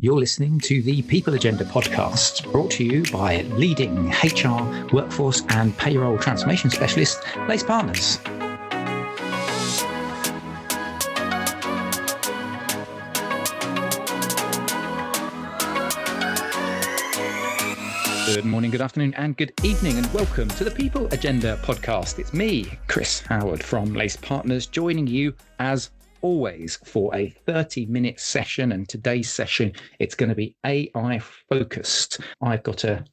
You're listening to the People Agenda podcast, brought to you by leading HR, workforce and payroll transformation specialist, Lace Partners. Good morning, good afternoon and good evening, and welcome to the People Agenda podcast. It's me, Chris Howard from Lace Partners, joining you as always for a 30-minute session, and today's session, it's going to be AI focused. I've got an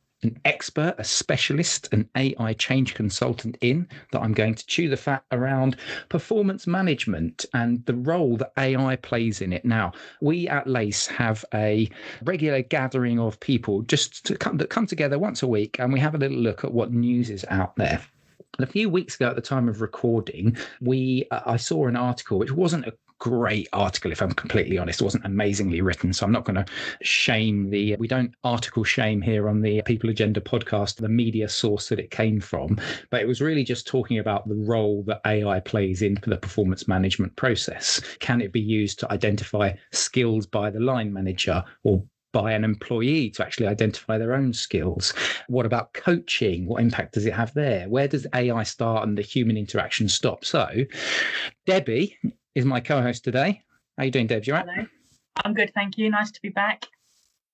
expert, a specialist, an AI change consultant in that I'm going to chew the fat around performance management and the role that AI plays in it. Now, we at Lace have a regular gathering of people that come together once a week, and we have a little look at what news is out there. A few weeks ago, at the time of recording, I saw an article which wasn't a great article, if I'm completely honest. It wasn't amazingly written, so I'm not going to shame we don't article shame here on the People Agenda podcast, the media source that it came from, but it was really just talking about the role that AI plays in the performance management process. Can it be used to identify skills by the line manager or by an employee to actually identify their own skills? What about coaching? What impact does it have there? Where does AI start and the human interaction stop? So Debbie is my co-host today. How are you doing, Deb? You all right? Hello. I'm good, thank you. Nice to be back.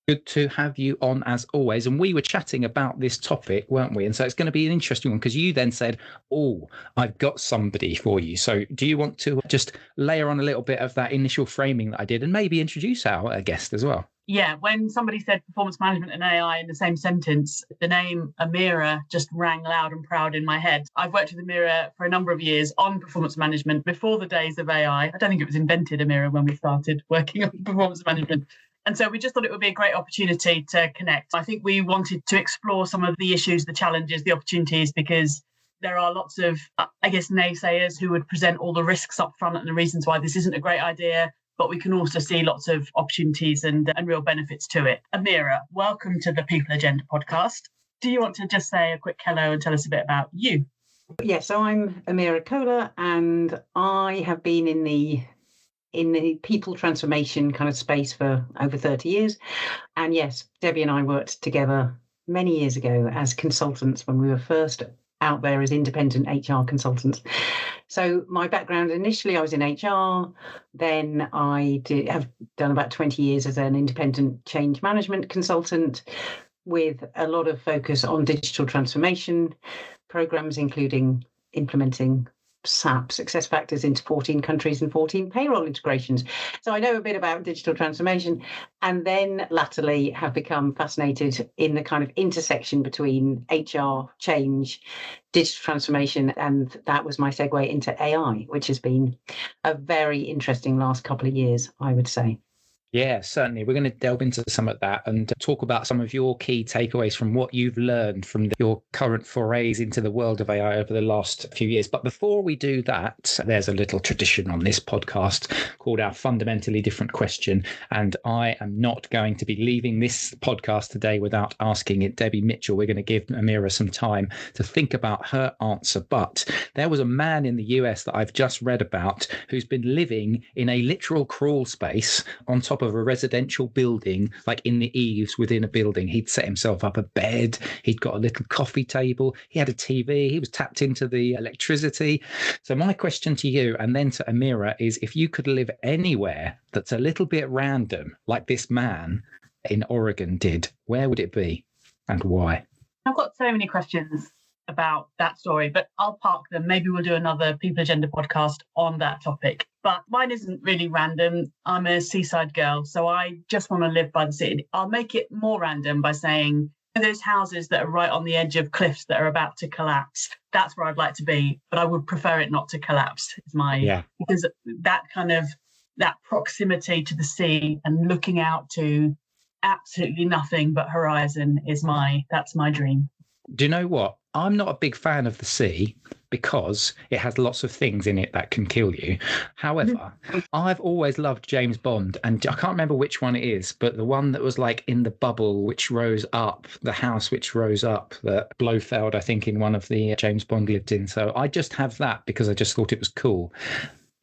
Good to have you on as always. And we were chatting about this topic, weren't we? And so it's going to be an interesting one because you then said, oh, I've got somebody for you. So do you want to just layer on a little bit of that initial framing that I did and maybe introduce our guest as well? Yeah, when somebody said performance management and AI in the same sentence, the name Amira just rang loud and proud in my head. I've worked with Amira for a number of years on performance management before the days of AI. I don't think it was invented, Amira, when we started working on performance management. And so we just thought it would be a great opportunity to connect. I think we wanted to explore some of the issues, the challenges, the opportunities, because there are lots of, naysayers who would present all the risks up front and the reasons why this isn't a great idea. But we can also see lots of opportunities and real benefits to it. Amira, welcome to the People Agenda podcast. Do you want to just say a quick hello and tell us a bit about you? Yeah, so I'm Amira Kohler, and I have been in the people transformation kind of space for over 30 years. And yes, Debbie and I worked together many years ago as consultants when we were first out there as independent HR consultants. So my background, initially I was in HR, then I have done about 20 years as an independent change management consultant with a lot of focus on digital transformation programs, including implementing SAP success factors into 14 countries and 14 payroll integrations. So I know a bit about digital transformation, and then latterly have become fascinated in the kind of intersection between HR, change, digital transformation, and that was my segue into AI, which has been a very interesting last couple of years, I would say. Yeah, certainly. We're going to delve into some of that and talk about some of your key takeaways from what you've learned from your current forays into the world of AI over the last few years. But before we do that, there's a little tradition on this podcast called our fundamentally different question. And I am not going to be leaving this podcast today without asking it. Debbie Mitchell, we're going to give Amira some time to think about her answer. But there was a man in the US that I've just read about who's been living in a literal crawl space on top of a residential building, like in the eaves within a building. He'd set himself up a bed, he'd got a little coffee table, he had a TV, he was tapped into the electricity. So my question to you and then to Amira is, if you could live anywhere that's a little bit random, like this man in Oregon did, where would it be and why? I've got so many questions about that story, but I'll park them. Maybe we'll do another People Agenda podcast on that topic. But mine isn't really random. I'm a seaside girl, so I just want to live by the sea. I'll make it more random by saying those houses that are right on the edge of cliffs that are about to collapse. That's where I'd like to be, but I would prefer it not to collapse. Because that proximity to the sea and looking out to absolutely nothing but horizon that's my dream. Do you know what? I'm not a big fan of the sea because it has lots of things in it that can kill you. However, I've always loved James Bond, and I can't remember which one it is, but the one that was like in the bubble which rose up, the house which rose up, that Blofeld, I think, in one of the James Bond lived in. So I just have that because I just thought it was cool.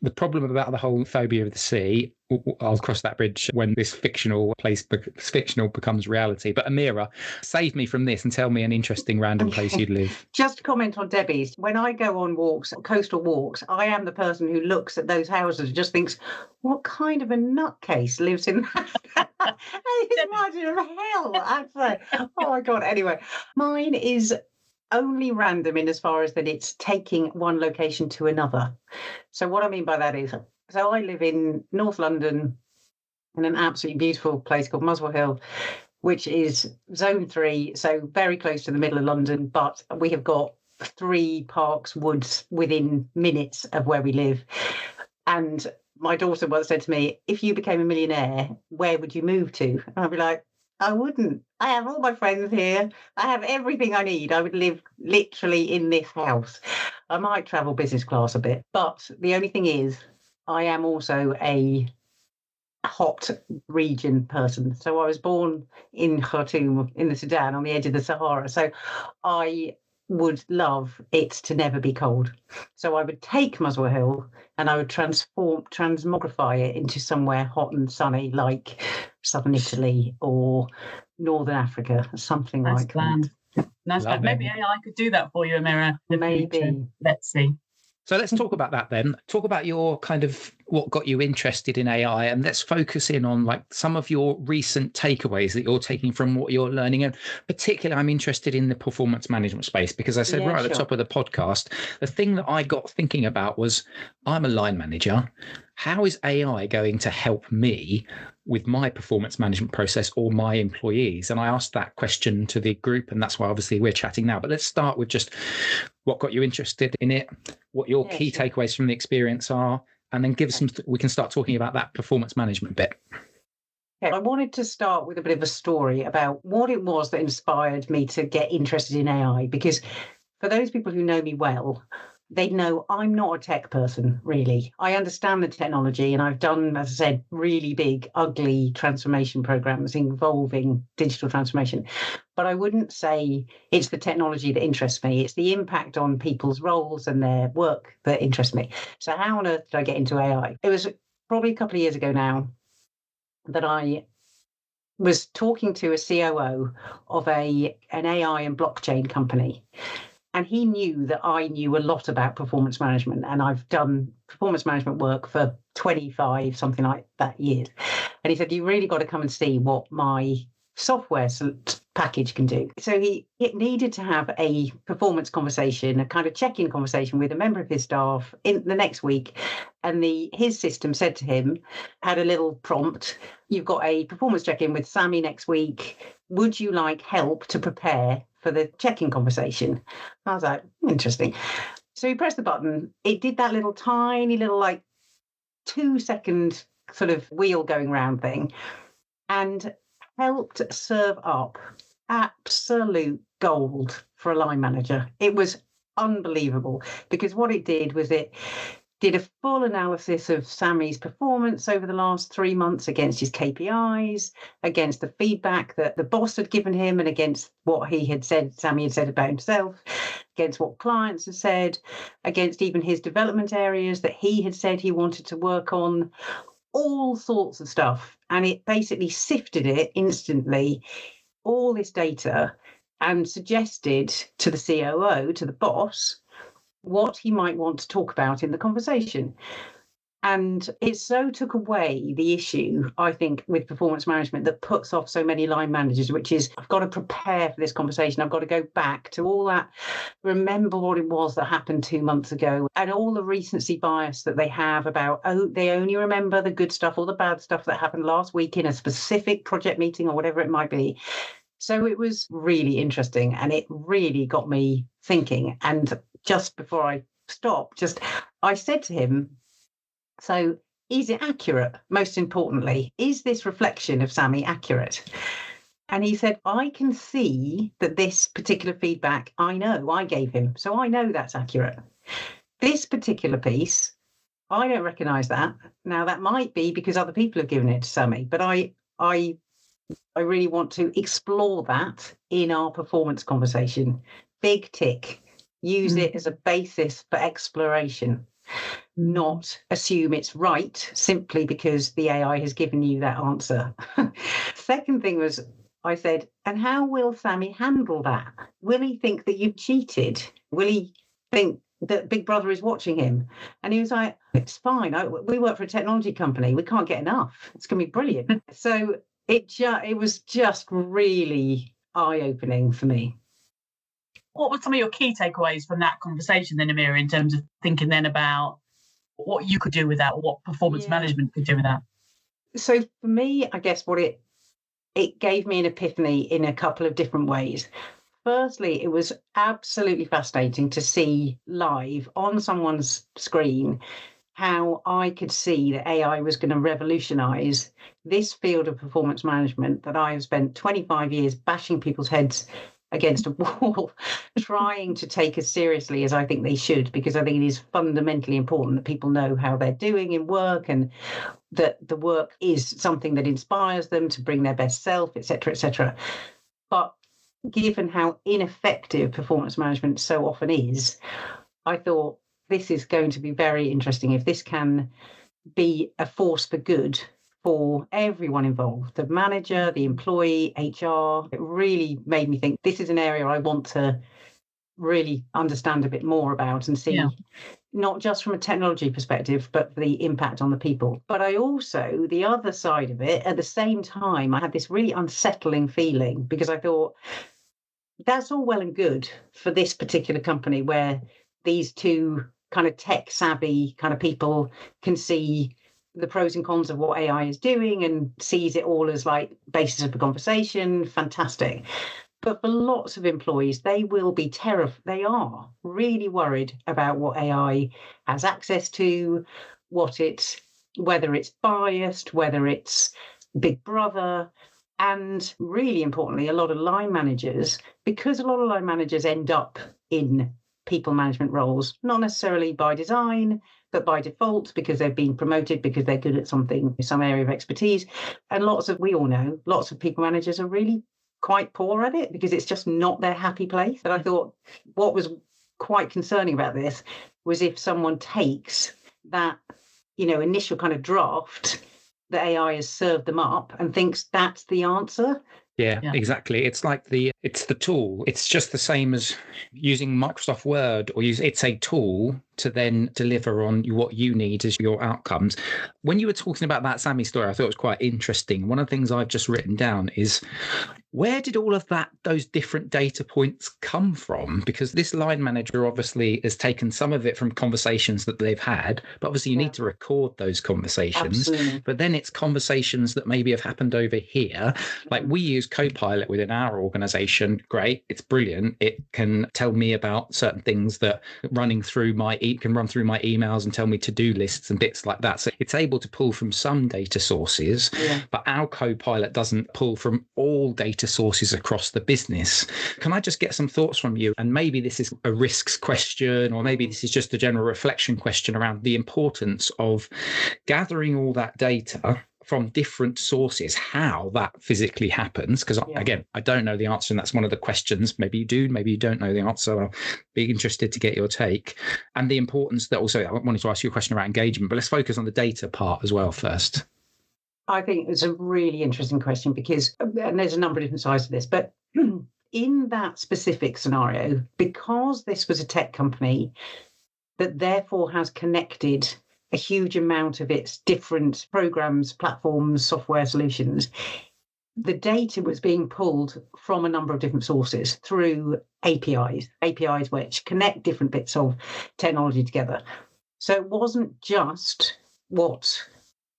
the problem about the whole phobia of the sea, I'll cross that bridge when this fictional becomes reality. But Amira, save me from this and tell me an interesting random place you'd live. Just to comment on Debbie's, when I go on walks, coastal walks, I am the person who looks at those houses and just thinks, what kind of a nutcase lives in that? It's margin of hell, I'd say. Oh my God. Anyway, mine is only random in as far as that it's taking one location to another. So what I mean by that is, so I live in North London in an absolutely beautiful place called Muswell Hill, which is zone 3, so very close to the middle of London, but we have got 3 parks, woods within minutes of where we live. And my daughter once said to me, if you became a millionaire, where would you move to? And I'd be like, I wouldn't. I have all my friends here. I have everything I need. I would live literally in this house. I might travel business class a bit, but the only thing is, I am also a hot region person. So I was born in Khartoum in the Sudan on the edge of the Sahara. So I would love it to never be cold. So I would take Muswell Hill and I would transmogrify it into somewhere hot and sunny like southern Italy or northern Africa, something Nice like plan. that. Nice plan. Maybe AI could do that for you, Amira. Maybe. Let's see. So let's talk about that then. Talk about your kind of what got you interested in AI, and let's focus in on like some of your recent takeaways that you're taking from what you're learning. And particularly, I'm interested in the performance management space because I said at the top of the podcast, the thing that I got thinking about was I'm a line manager. How is AI going to help me with my performance management process or my employees? And I asked that question to the group, and that's why obviously we're chatting now. But let's start with just what got you interested in it, what your key takeaways from the experience are, and then we can start talking about that performance management bit. I wanted to start with a bit of a story about what it was that inspired me to get interested in AI, because for those people who know me well, they know I'm not a tech person, really. I understand the technology and I've done, as I said, really big, ugly transformation programs involving digital transformation. But I wouldn't say it's the technology that interests me. It's the impact on people's roles and their work that interests me. So how on earth did I get into AI? It was probably a couple of years ago now that I was talking to a COO of an AI and blockchain company. And he knew that I knew a lot about performance management, and I've done performance management work for 25, something like that, years. And he said, you really got to come and see what my software package can do. So it needed to have a performance conversation, a kind of check-in conversation with a member of his staff in the next week. And his system said to him, had a little prompt, you've got a performance check-in with Sammy next week. Would you like help to prepare for the check-in conversation? I was like, interesting. So he pressed the button. It did that little tiny little like 2-second sort of wheel going round thing and helped serve up absolute gold for a line manager. It was unbelievable because what it did was it did a full analysis of Sammy's performance over the last 3 months against his KPIs, against the feedback that the boss had given him and against what Sammy had said about himself, against what clients had said, against even his development areas that he had said he wanted to work on, all sorts of stuff. And it basically sifted it instantly, all this data, and suggested to the COO, to the boss, what he might want to talk about in the conversation. And it so took away the issue, I think, with performance management that puts off so many line managers, which is I've got to prepare for this conversation. I've got to go back to all that, remember what it was that happened 2 months ago, and all the recency bias that they have about, they only remember the good stuff or the bad stuff that happened last week in a specific project meeting or whatever it might be. So it was really interesting and it really got me thinking. And just before I stopped, I said to him, so is it accurate? Most importantly, is this reflection of Sammy accurate? And he said, I can see that this particular feedback, I know I gave him. So I know that's accurate. This particular piece, I don't recognise that. Now that might be because other people have given it to Sammy, but I really want to explore that in our performance conversation. Big tick. Use it as a basis for exploration. not assume it's right simply because the AI has given you that answer. Second thing was, I said, and how will Sammy handle that? Will he think that you've cheated? Will he think that Big Brother is watching him? And he was like, it's fine. We work for a technology company. We can't get enough. It's going to be brilliant. So it was just really eye-opening for me. What were some of your key takeaways from that conversation then, Amira, in terms of thinking then about what you could do with that, or what performance management could do with that? So for me, I guess what it gave me an epiphany in a couple of different ways. Firstly, it was absolutely fascinating to see live on someone's screen how I could see that AI was going to revolutionise this field of performance management that I have spent 25 years bashing people's heads against a wall, trying to take as seriously as I think they should, because I think it is fundamentally important that people know how they're doing in work and that the work is something that inspires them to bring their best self, etc., etc. But given how ineffective performance management so often is, I thought this is going to be very interesting if this can be a force for good for everyone involved, the manager, the employee, HR. It really made me think this is an area I want to really understand a bit more about and see, not just from a technology perspective, but the impact on the people. But I also, the other side of it, at the same time, I had this really unsettling feeling because I thought, that's all well and good for this particular company where these two kind of tech savvy kind of people can see the pros and cons of what AI is doing and sees it all as like basis of a conversation. Fantastic. But for lots of employees, they will be they are really worried about what AI has access to, whether it's biased, whether it's Big Brother. And really importantly, a lot of line managers, because a lot of line managers end up in people management roles, not necessarily by design, but by default, because they've been promoted, because they're good at something, some area of expertise. And we all know, lots of people managers are really quite poor at it because it's just not their happy place. But I thought what was quite concerning about this was if someone takes that, initial kind of draft that AI has served them up and thinks that's the answer. Yeah, exactly. It's like it's the tool. It's just the same as using Microsoft Word it's a tool to then deliver on what you need as your outcomes. When you were talking about that Sammy story, I thought it was quite interesting. One of the things I've just written down is, where did all of those different data points come from? Because this line manager obviously has taken some of it from conversations that they've had, but obviously you need to record those conversations. Absolutely. But then it's conversations that maybe have happened over here. Like we use Copilot within our organization. Great. It's brilliant. It can tell me about certain things that can run through my emails and tell me to-do lists and bits like that. So it's able to pull from some data sources, but our Copilot doesn't pull from all data sources across the business. Can I just get some thoughts from you? And maybe this is a risks question, or maybe this is just a general reflection question around the importance of gathering all that data from different sources, how that physically happens. Because again, I don't know the answer, and that's one of the questions. Maybe you do, maybe you don't know the answer. I'll be interested to get your take. And the importance that also, I wanted to ask you a question around engagement, but let's focus on the data part as well first. I think it's a really interesting question because, and there's a number of different sides to this, but in that specific scenario, because this was a tech company that therefore has connected a huge amount of its different programs, platforms, software solutions, the data was being pulled from a number of different sources through APIs which connect different bits of technology together. So it wasn't just what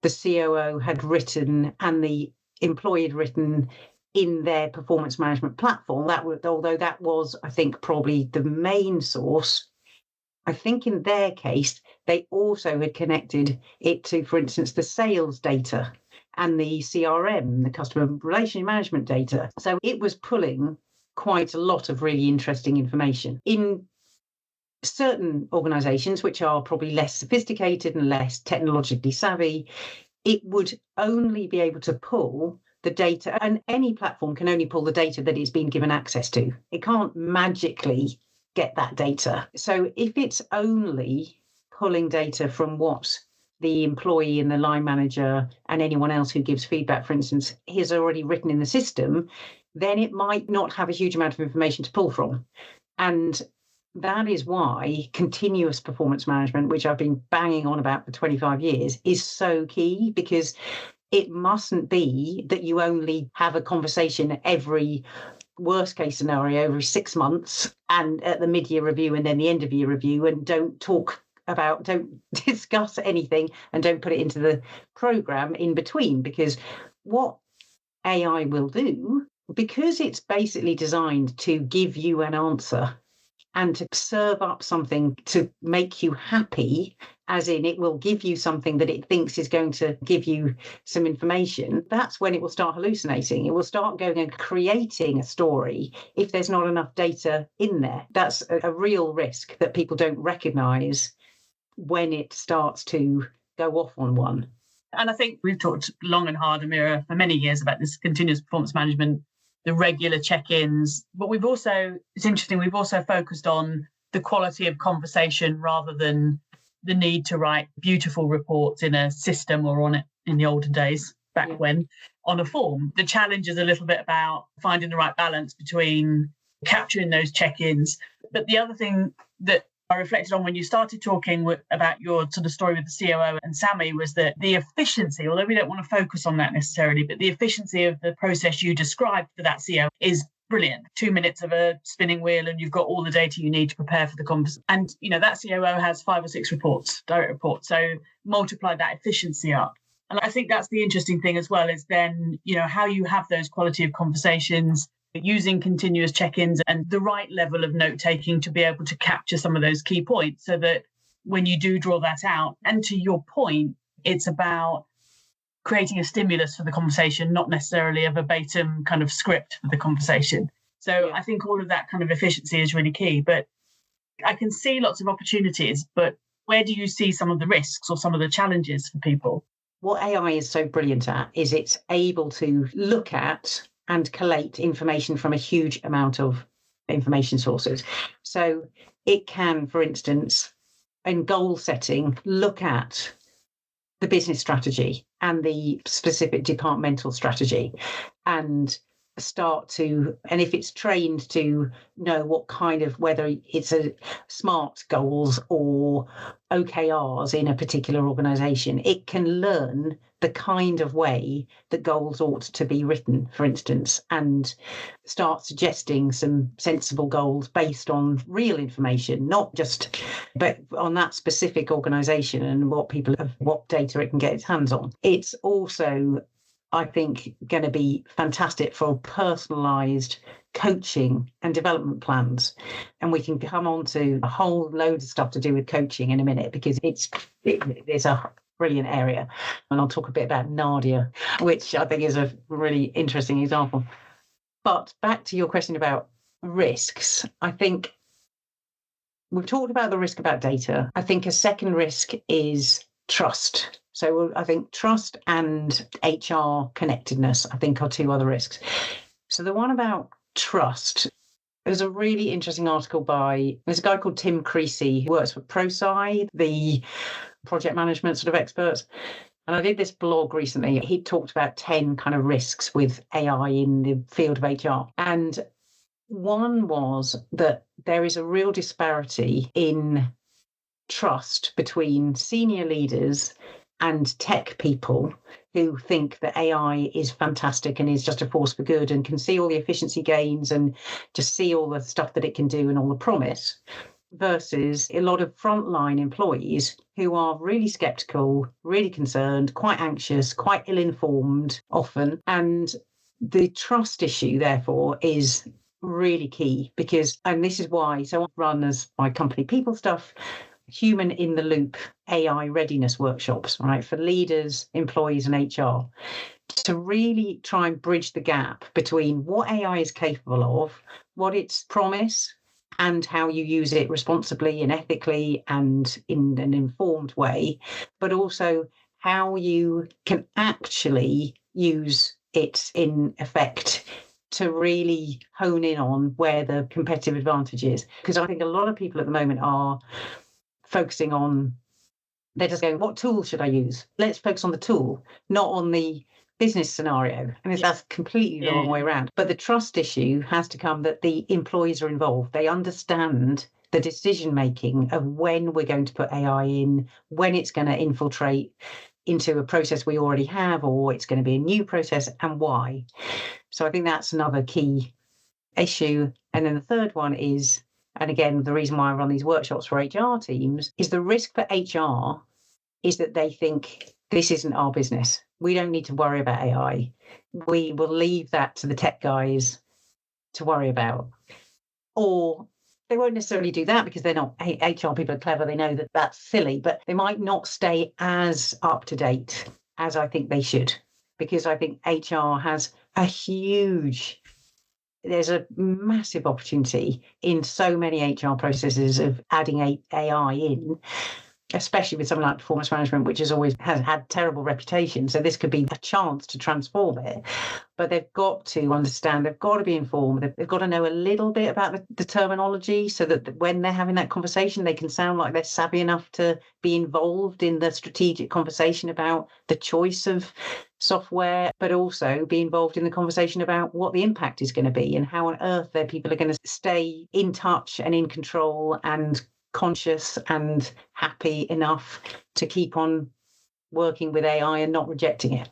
the COO had written and the employee had written in their performance management platform. Although that was, I think, probably the main source. I think in their case, they also had connected it to, for instance, the sales data and the CRM, the customer relationship management data. So it was pulling quite a lot of really interesting information. In certain organizations, which are probably less sophisticated and less technologically savvy, it would only be able to pull the data, and any platform can only pull the data that it's been given access to. It can't magically get that data. So if it's only pulling data from what the employee and the line manager and anyone else who gives feedback, for instance, has already written in the system, then it might not have a huge amount of information to pull from. And that is why continuous performance management, which I've been banging on about for 25 years, is so key, because it mustn't be that you only have a conversation every worst case scenario every 6 months and at the mid-year review and then the end of year review, and don't discuss anything and don't put it into the program in between. Because what AI will do, because it's basically designed to give you an answer and to serve up something to make you happy, as in it will give you something that it thinks is going to give you some information, that's when it will start hallucinating. It will start going and creating a story if there's not enough data in there. That's a real risk that people don't recognise when it starts to go off on one. And I think we've talked long and hard, Amira, for many years about this continuous performance management, the regular check-ins. But it's interesting, we've also focused on the quality of conversation rather than the need to write beautiful reports in a system or on it in the olden days, back when, on a form. The challenge is a little bit about finding the right balance between capturing those check-ins. But the other thing that I reflected on when you started talking about your sort of story with the COO and Sammy was that the efficiency, although we don't want to focus on that necessarily, but the efficiency of the process you described for that COO is brilliant. 2 minutes of a spinning wheel and you've got all the data you need to prepare for the conversation. And, that COO has 5 or 6 reports, direct reports. So multiply that efficiency up. And I think that's the interesting thing as well, is then, how you have those quality of conversations, using continuous check-ins and the right level of note-taking to be able to capture some of those key points, so that when you do draw that out, and to your point, it's about creating a stimulus for the conversation, not necessarily a verbatim kind of script for the conversation. So I think all of that kind of efficiency is really key. But I can see lots of opportunities, but where do you see some of the risks or some of the challenges for people? What AI is so brilliant at is it's able to look at and collate information from a huge amount of information sources. So it can, for instance, in goal setting, look at the business strategy and the specific departmental strategy and and if it's trained to know what kind of, whether it's a SMART goals or OKRs in a particular organisation, it can learn the kind of way that goals ought to be written, for instance, and start suggesting some sensible goals based on real information, but on that specific organisation and what data it can get its hands on. It's also, I think, going to be fantastic for personalised coaching and development plans. And we can come on to a whole load of stuff to do with coaching in a minute, because it's a brilliant area. And I'll talk a bit about Nadia, which I think is a really interesting example. But back to your question about risks, I think we've talked about the risk about data. I think a second risk is trust. So I think trust and HR connectedness, I think, are 2 other risks. So the one about trust, there's a really interesting article there's a guy called Tim Creasy who works for ProSci, the project management sort of experts. And I did this blog recently. He talked about 10 kind of risks with AI in the field of HR. And one was that there is a real disparity in trust between senior leaders and tech people who think that AI is fantastic and is just a force for good and can see all the efficiency gains and just see all the stuff that it can do and all the promise, versus a lot of frontline employees who are really skeptical, really concerned, quite anxious, quite ill-informed often. And the trust issue, therefore, is really key and this is why, so I run as my company People Stuff, human in the loop AI readiness workshops, right, for leaders, employees and HR, to really try and bridge the gap between what AI is capable of, what its promise, and how you use it responsibly and ethically and in an informed way, but also how you can actually use it in effect to really hone in on where the competitive advantage is. Because I think a lot of people at the moment are focusing on They're just going, what tool should I use? Let's focus on the tool, not on the business scenario. I mean, that's completely the wrong way around. But the trust issue has to come that the employees are involved. They understand the decision making of when we're going to put AI in, when it's going to infiltrate into a process we already have, or it's going to be a new process, and why. So I think that's another key issue. And then the third one is, and again, the reason why I run these workshops for HR teams, is the risk for HR is that they think this isn't our business. We don't need to worry about AI. We will leave that to the tech guys to worry about. Or they won't necessarily do that because they're not, HR people are clever. They know that that's silly, but they might not stay as up to date as I think they should, because I think HR has there's a massive opportunity in so many HR processes of adding AI in, especially with something like performance management, which has had terrible reputation. So this could be a chance to transform it. But they've got to understand, they've got to be informed, they've got to know a little bit about the terminology so that when they're having that conversation, they can sound like they're savvy enough to be involved in the strategic conversation about the choice of software, but also be involved in the conversation about what the impact is going to be and how on earth their people are going to stay in touch and in control and conscious and happy enough to keep on working with AI and not rejecting it.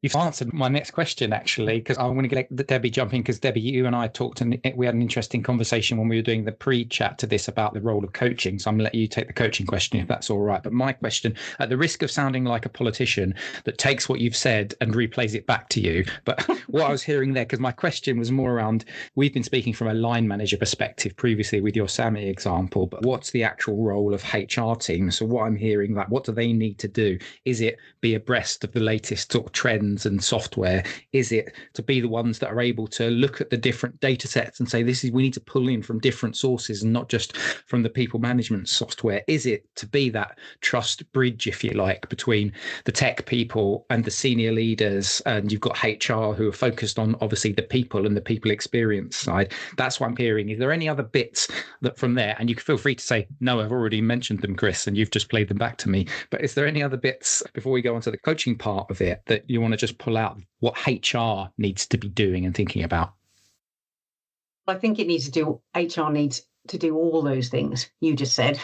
You've answered my next question, actually, because I want to get Debbie jumping, because Debbie, you and I talked and we had an interesting conversation when we were doing the pre-chat to this about the role of coaching. So I'm going to let you take the coaching question if that's all right. But my question, at the risk of sounding like a politician that takes what you've said and replays it back to you, but what I was hearing there, because my question was more around, we've been speaking from a line manager perspective previously with your SAMI example, but what's the actual role of HR teams? So what I'm hearing, like, what do they need to do? Is it be abreast of the latest sort of trends and software? Is it to be the ones that are able to look at the different data sets and say, we need to pull in from different sources and not just from the people management software? Is it to be that trust bridge, if you like, between the tech people and the senior leaders? And you've got HR who are focused on obviously the people and the people experience side. That's what I'm hearing. Is there any other bits that from there, and you can feel free to say, no, I've already mentioned them, Chris, and you've just played them back to me. But is there any other bits before we go on to the coaching part of it that you want to just pull out what HR needs to be doing and thinking about? I think HR needs to do all those things you just said.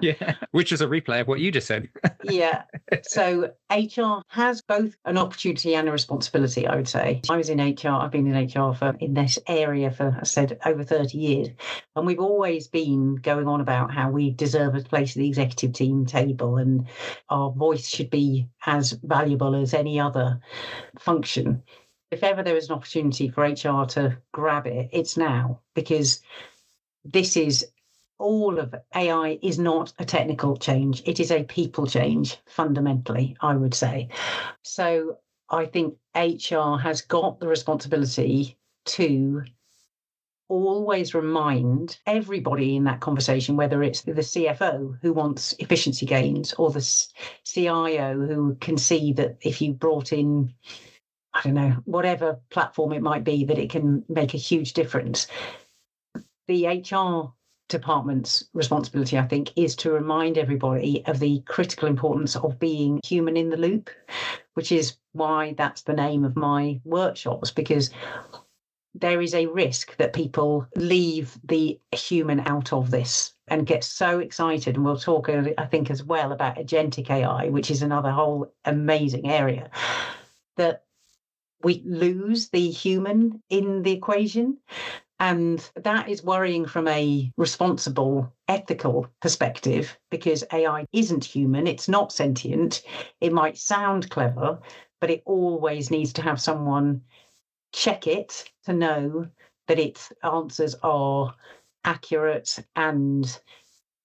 Yeah, which is a replay of what you just said. Yeah. So HR has both an opportunity and a responsibility, I would say. I was in HR, I've been in HR in this area for, I said, over 30 years. And we've always been going on about how we deserve a place at the executive team table and our voice should be as valuable as any other function. If ever there is an opportunity for HR to grab it, it's now, because this is all of AI is not a technical change. It is a people change, fundamentally, I would say. So I think HR has got the responsibility to always remind everybody in that conversation, whether it's the CFO who wants efficiency gains or the CIO who can see that if you brought in, I don't know, whatever platform it might be, that it can make a huge difference. The HR department's responsibility, I think, is to remind everybody of the critical importance of being human in the loop, which is why that's the name of my workshops, because there is a risk that people leave the human out of this and get so excited. And we'll talk, I think, as well about agentic AI, which is another whole amazing area, that we lose the human in the equation. And that is worrying from a responsible, ethical perspective, because AI isn't human, it's not sentient. It might sound clever, but it always needs to have someone check it to know that its answers are accurate and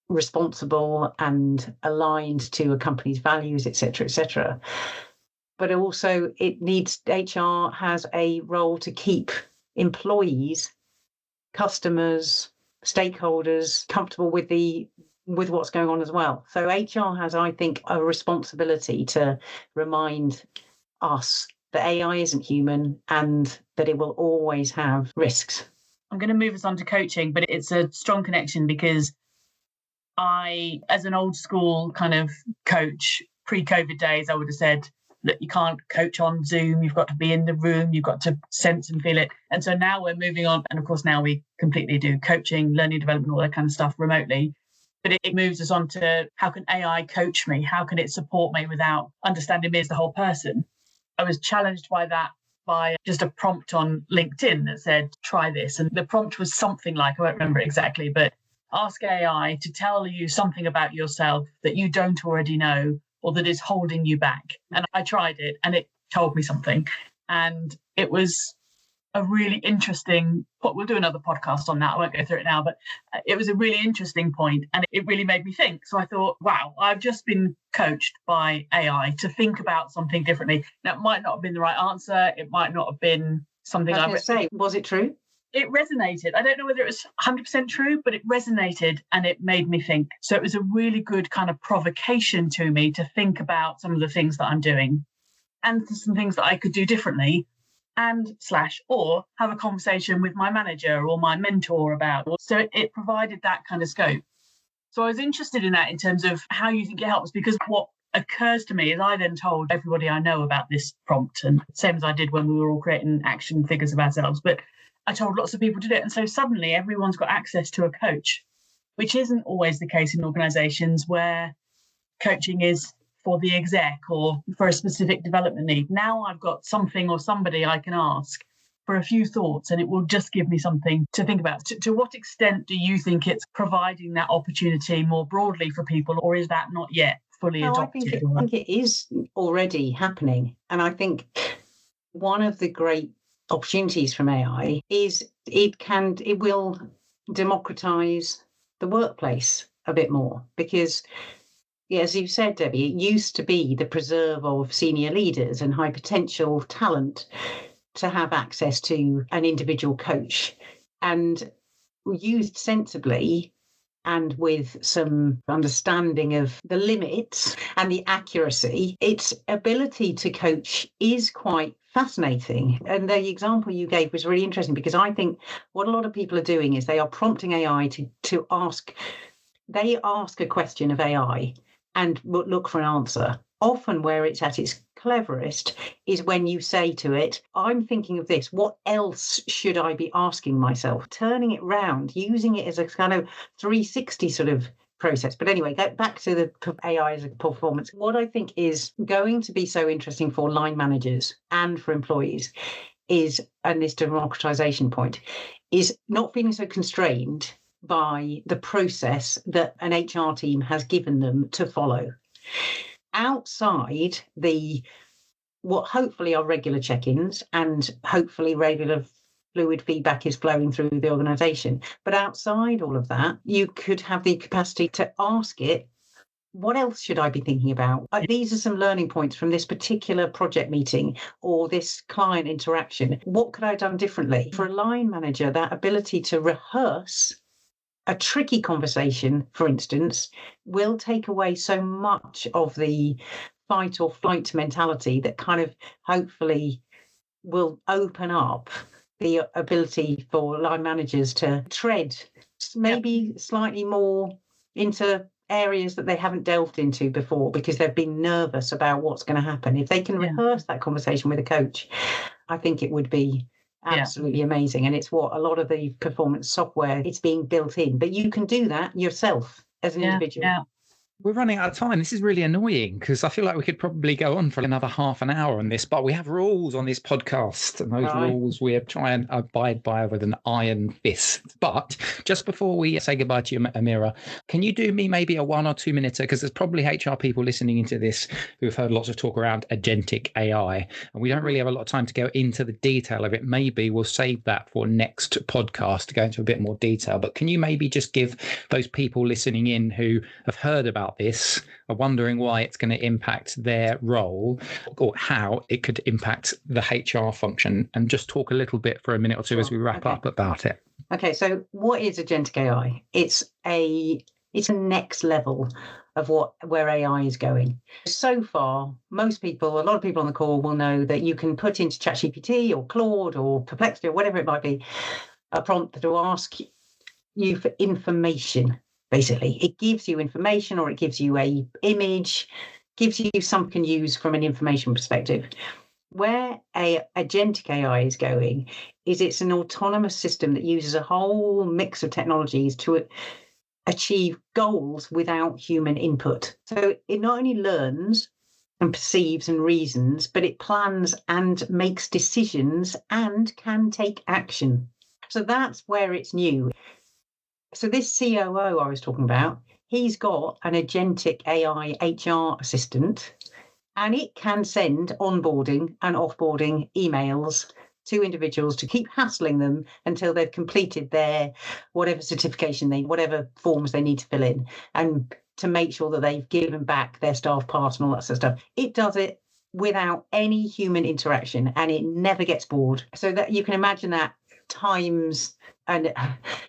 responsible and aligned to a company's values, etc., etc. But also HR has a role to keep employees, customers, stakeholders comfortable with what's going on as well. So HR has, I think, a responsibility to remind us that AI isn't human and that it will always have risks. I'm going to move us on to coaching, but it's a strong connection because I, as an old school kind of coach, pre-COVID days, I would have said that you can't coach on Zoom. You've got to be in the room. You've got to sense and feel it. And so now we're moving on. And of course, now we completely do coaching, learning development, all that kind of stuff remotely. But it moves us on to how can AI coach me? How can it support me without understanding me as the whole person? I was challenged by that by just a prompt on LinkedIn that said, try this. And the prompt was something like, I won't remember exactly, but ask AI to tell you something about yourself that you don't already know or that is holding you back. And I tried it and it told me something. And it was a really interesting, we'll do another podcast on that. I won't go through it now, but it was a really interesting point and it really made me think. So I thought, wow, I've just been coached by AI to think about something differently. Now, it might not have been the right answer. It might not have been something I was going to say, was it true? It resonated. I don't know whether it was 100% true, but it resonated and it made me think. So it was a really good kind of provocation to me to think about some of the things that I'm doing and some things that I could do differently and or have a conversation with my manager or my mentor about. So it provided that kind of scope. So I was interested in that in terms of how you think it helps, because what occurs to me is I then told everybody I know about this prompt, and same as I did when we were all creating action figures of ourselves, but I told lots of people to do it. And so suddenly everyone's got access to a coach, which isn't always the case in organizations where coaching is for the exec or for a specific development need. Now I've got something or somebody I can ask for a few thoughts and it will just give me something to think about. To what extent do you think it's providing that opportunity more broadly for people, or is that not yet fully adopted? I think it is already happening. And I think one of the great opportunities from AI is it will democratize the workplace a bit more, because as you said, Debbie, it used to be the preserve of senior leaders and high potential talent to have access to an individual coach, and used sensibly and with some understanding of the limits and the accuracy, its ability to coach is quite fascinating. And the example you gave was really interesting, because I think what a lot of people are doing is they are prompting AI to ask a question of AI and look for an answer. Often where it's at its cleverest is when you say to it, I'm thinking of this, what else should I be asking myself? Turning it round, using it as a kind of 360 sort of process. But anyway, get back to the AI as a performance. What I think is going to be so interesting for line managers and for employees is, and this democratization point, is not feeling so constrained by the process that an HR team has given them to follow. Outside what hopefully are regular check-ins and hopefully regular fluid feedback is flowing through the organisation. But outside all of that, you could have the capacity to ask it, what else should I be thinking about? These are some learning points from this particular project meeting or this client interaction. What could I have done differently? For a line manager, that ability to rehearse a tricky conversation, for instance, will take away so much of the fight or flight mentality that kind of hopefully will open up the ability for line managers to tread maybe slightly more into areas that they haven't delved into before because they've been nervous about what's going to happen. If they can rehearse that conversation with a coach, I think it would be absolutely amazing. And it's what a lot of the performance software, it's being built in, but you can do that yourself as an individual. We're running out of time. This is really annoying because I feel like we could probably go on for another half an hour on this, but we have rules on this podcast, and those rules we try and abide by with an iron fist. But just before we say goodbye to you, Amira, can you do me maybe a 1 or 2 minute, because there's probably HR people listening into this who've heard lots of talk around agentic AI, and we don't really have a lot of time to go into the detail of it. Maybe we'll save that for next podcast to go into a bit more detail. But can you maybe just give those people listening in who have heard about this, are wondering why it's going to impact their role or how it could impact the HR function, and just talk a little bit for a minute or two as we wrap up about it? Okay, so what is agentic AI? It's a next level of where AI is going. So far, a lot of people on the call will know that you can put into ChatGPT or Claude or Perplexity or whatever it might be, a prompt to ask you for information. basically. It gives you information, or it gives you a image, gives you something you can use from an information perspective. Where a agentic AI is going is it's an autonomous system that uses a whole mix of technologies to achieve goals without human input. So it not only learns and perceives and reasons, but it plans and makes decisions and can take action. So that's where it's new. So this COO I was talking about, he's got an agentic AI HR assistant, and it can send onboarding and offboarding emails to individuals to keep hassling them until they've completed their whatever certification whatever forms they need to fill in, and to make sure that they've given back their staff pass and all that sort of stuff. It does it without any human interaction, and it never gets bored. So that you can imagine that times and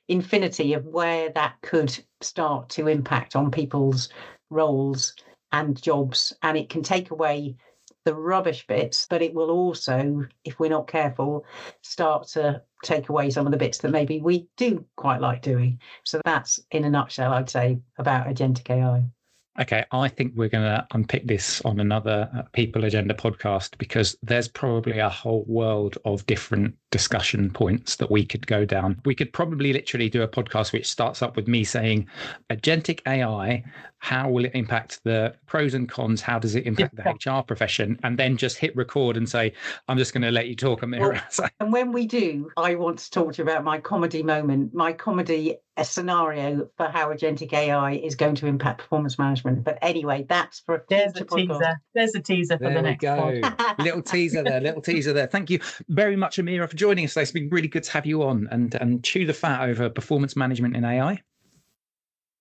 infinity of where that could start to impact on people's roles and jobs. And it can take away the rubbish bits, but it will also, if we're not careful, start to take away some of the bits that maybe we do quite like doing. So that's, in a nutshell, I'd say, about agentic AI. Okay, I think we're going to unpick this on another People Agenda podcast, because there's probably a whole world of different discussion points that we could go down. We could probably literally do a podcast which starts up with me saying, agentic AI, how will it impact the pros and cons? How does it impact the HR profession? And then just hit record and say, I'm just going to let you talk, Amira. Well, and when we do, I want to talk to you about my comedy moment, my comedy scenario for how agentic AI is going to impact performance management. But anyway, that's for a future podcast. There's a teaser for the next pod. Little teaser there. Thank you very much, Amira, for joining us today. It's been really good to have you on and chew the fat over performance management in AI.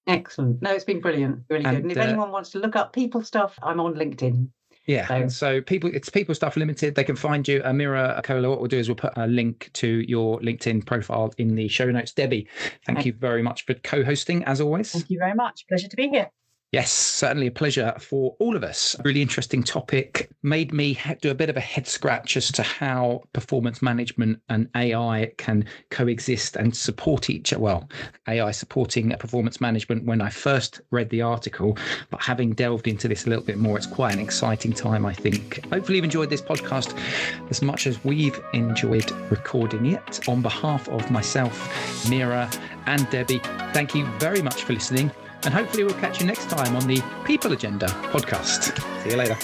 Excellent. No, it's been brilliant. Really good. And if anyone wants to look up people stuff, I'm on LinkedIn. Yeah. So it's People Stuff Limited. They can find you. Amira Kohler, what we'll do is we'll put a link to your LinkedIn profile in the show notes. Debbie, thank you very much for co-hosting, as always. Thank you very much. Pleasure to be here. Yes, certainly a pleasure for all of us. Really interesting topic. Made me do a bit of a head scratch as to how performance management and AI can coexist and support each other. Well, AI supporting performance management when I first read the article, but having delved into this a little bit more, it's quite an exciting time, I think. Hopefully you've enjoyed this podcast as much as we've enjoyed recording it. On behalf of myself, Mira and Debbie, thank you very much for listening. And hopefully we'll catch you next time on the People Agenda podcast. See you later.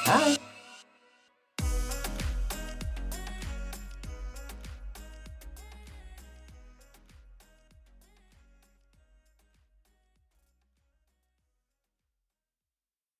Bye.